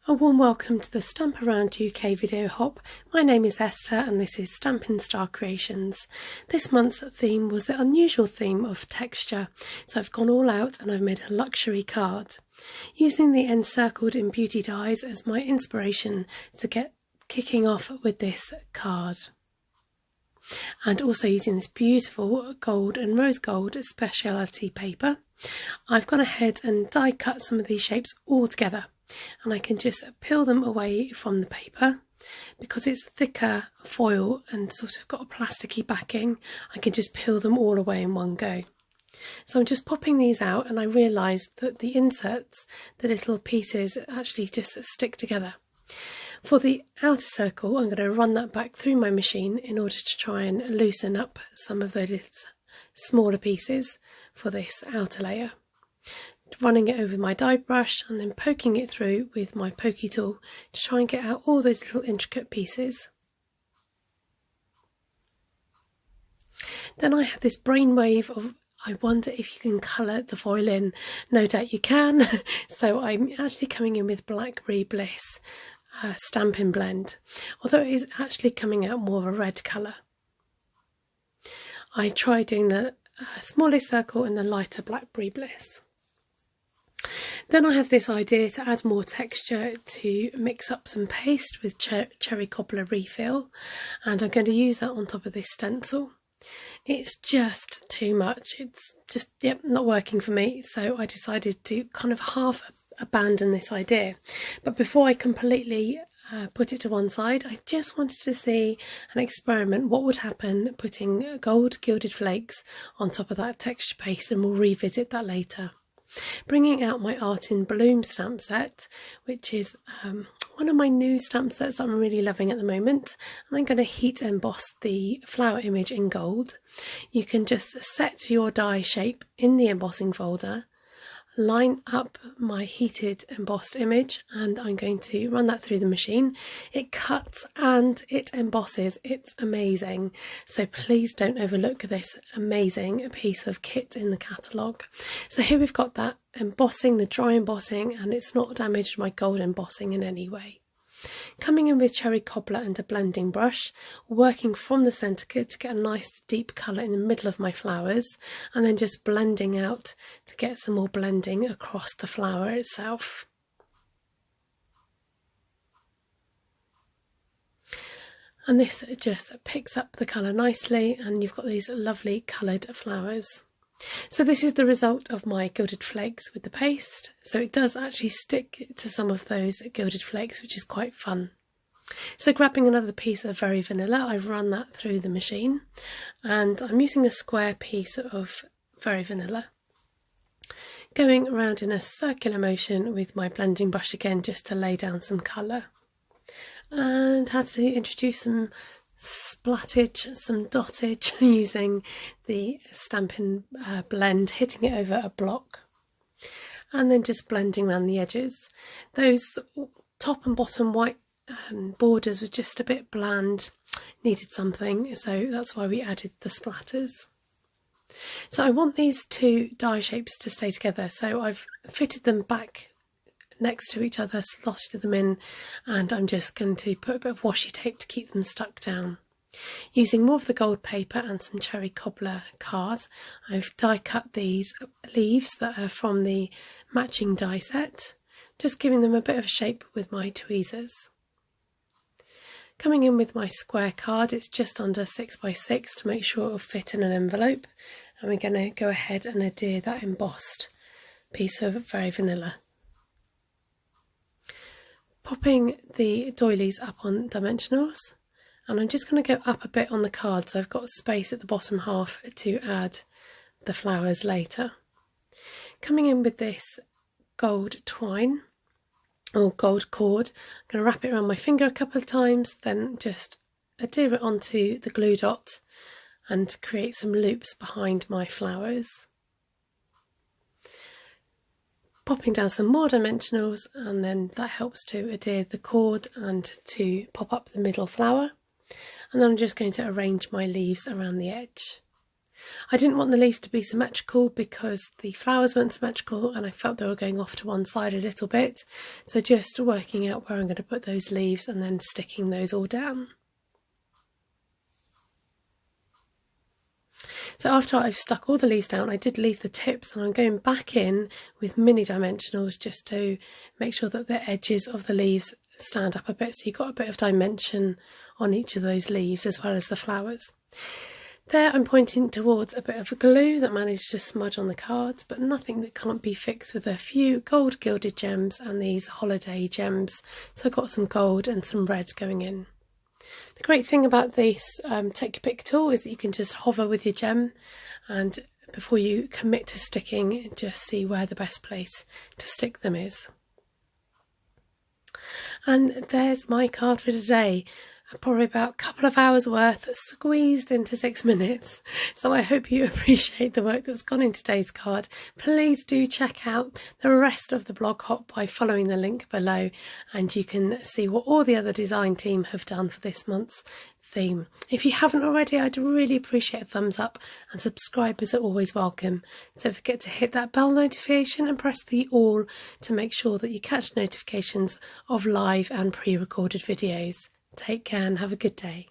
A warm welcome to the Stamp Around UK video hop. My name is Esther and this is Stampin' Star Creations. This month's theme was the unusual theme of texture, so I've gone all out and I've made a luxury card. Using the encircled in beauty dies as my inspiration to get kicking off with this card. And also using this beautiful gold and rose gold speciality paper, I've gone ahead and die cut some of these shapes all together. And I can just peel them away from the paper. Because it's thicker foil and sort of got a plasticky backing, I can just peel them all away in one go. So I'm just popping these out and I realised that the inserts, the little pieces, actually just stick together. For the outer circle, I'm going to run that back through my machine in order to try and loosen up some of those smaller pieces for this outer layer. Running it over my die brush and then poking it through with my pokey tool to try and get out all those little intricate pieces. Then I have this brainwave of I wonder if you can colour the foil in. No doubt you can. So I'm actually coming in with Blackberry Bliss Stampin' Blend, although it is actually coming out more of a red colour. I tried doing the smallest circle and the lighter Blackberry Bliss. Then I have this idea to add more texture to mix up some paste with cherry cobbler refill, and I'm going to use that on top of this stencil. It's just too much, it's just not working for me, so I decided to kind of half abandon this idea. But before I completely put it to one side, I just wanted to see and experiment what would happen putting gold gilded flakes on top of that texture paste, and we'll revisit that later. Bringing out my Art in Bloom stamp set, which is one of my new stamp sets that I'm really loving at the moment, and I'm going to heat emboss the flower image in gold. You can just set your die shape in the embossing folder, line up my heated embossed image, and I'm going to run that through the machine. It cuts and it embosses. It's amazing. So please don't overlook this amazing piece of kit in the catalogue. So here we've got that embossing, the dry embossing, and it's not damaged my gold embossing in any way. Coming in with cherry cobbler and a blending brush, working from the centre to get a nice deep colour in the middle of my flowers, and then just blending out to get some more blending across the flower itself. And this just picks up the colour nicely, and you've got these lovely coloured flowers. So this is the result of my gilded flakes with the paste. So it does actually stick to some of those gilded flakes, which is quite fun. So grabbing another piece of Very Vanilla, I've run that through the machine, and I'm using a square piece of Very Vanilla. Going around in a circular motion with my blending brush again, just to lay down some colour. And had to introduce some splattage, some dottage using the Stampin' Blend, hitting it over a block, and then just blending around the edges. Those top and bottom white borders were just a bit bland, needed something, so that's why we added the splatters. So I want these two die shapes to stay together, so I've fitted them back next to each other, slotted them in, and I'm just going to put a bit of washi tape to keep them stuck down. Using more of the gold paper and some cherry cobbler card, I've die cut these leaves that are from the matching die set, just giving them a bit of shape with my tweezers. Coming in with my square card, it's just under 6 by 6 to make sure it'll fit in an envelope, and we're going to go ahead and adhere that embossed piece of Very Vanilla. Popping the doilies up on dimensionals, and I'm just going to go up a bit on the card so I've got space at the bottom half to add the flowers later. Coming in with this gold twine or gold cord, I'm going to wrap it around my finger a couple of times, then just adhere it onto the glue dot and create some loops behind my flowers. Popping down some more dimensionals, and then that helps to adhere the cord and to pop up the middle flower. And then I'm just going to arrange my leaves around the edge. I didn't want the leaves to be symmetrical because the flowers weren't symmetrical and I felt they were going off to one side a little bit. So just working out where I'm going to put those leaves and then sticking those all down. So after I've stuck all the leaves down, I did leave the tips, and I'm going back in with mini dimensionals just to make sure that the edges of the leaves stand up a bit, so you've got a bit of dimension on each of those leaves as well as the flowers. There I'm pointing towards a bit of glue that managed to smudge on the cards, but nothing that can't be fixed with a few gold gilded gems and these holiday gems. So I've got some gold and some red going in. The great thing about this take your pick tool is that you can just hover with your gem, and before you commit to sticking, just see where the best place to stick them is. And there's my card for today. Probably about a couple of hours worth squeezed into 6 minutes. So I hope you appreciate the work that's gone into today's card. Please do check out the rest of the blog hop by following the link below, and you can see what all the other design team have done for this month's theme. If you haven't already, I'd really appreciate a thumbs up, and subscribers are always welcome. Don't forget to hit that bell notification and press the all to make sure that you catch notifications of live and pre-recorded videos. Take care and have a good day.